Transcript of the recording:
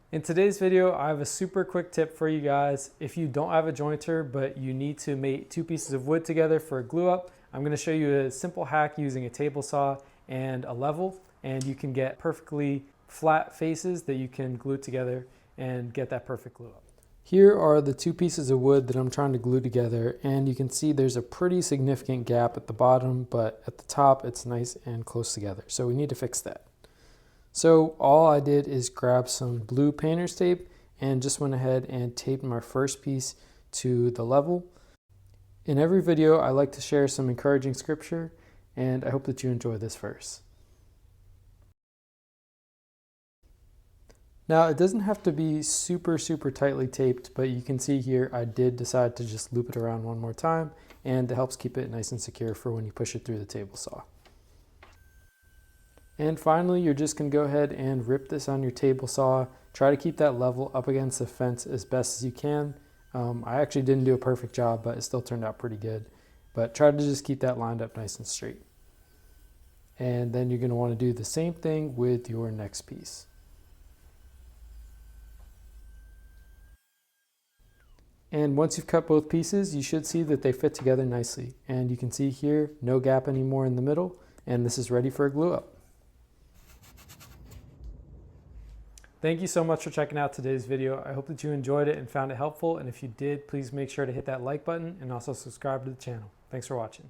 In today's video, I have a super quick tip for you guys. If you don't have a jointer, but you need to mate two pieces of wood together for a glue up, I'm gonna show you a simple hack using a table saw and a level, and you can get perfectly flat faces that you can glue together and get that perfect glue up. Here are the two pieces of wood that I'm trying to glue together, and you can see there's a pretty significant gap at the bottom, but at the top it's nice and close together. So we need to fix that. So all I did is grab some blue painter's tape and just went ahead and taped my first piece to the level. In every video, I like to share some encouraging scripture, and I hope that you enjoy this verse. Now, it doesn't have to be super tightly taped, but you can see here I did decide to just loop it around one more time, and it helps keep it nice and secure for when you push it through the table saw. And finally, you're just going to go ahead and rip this on your table saw. Try to keep that level up against the fence as best as you can. I actually didn't do a perfect job, but it still turned out pretty good. But try to just keep that lined up nice and straight. And then you're going to want to do the same thing with your next piece. And once you've cut both pieces, you should see that they fit together nicely. And you can see here, no gap anymore in the middle, and this is ready for a glue up. Thank you so much for checking out today's video. I hope that you enjoyed it and found it helpful. And if you did, please make sure to hit that like button and also subscribe to the channel. Thanks for watching.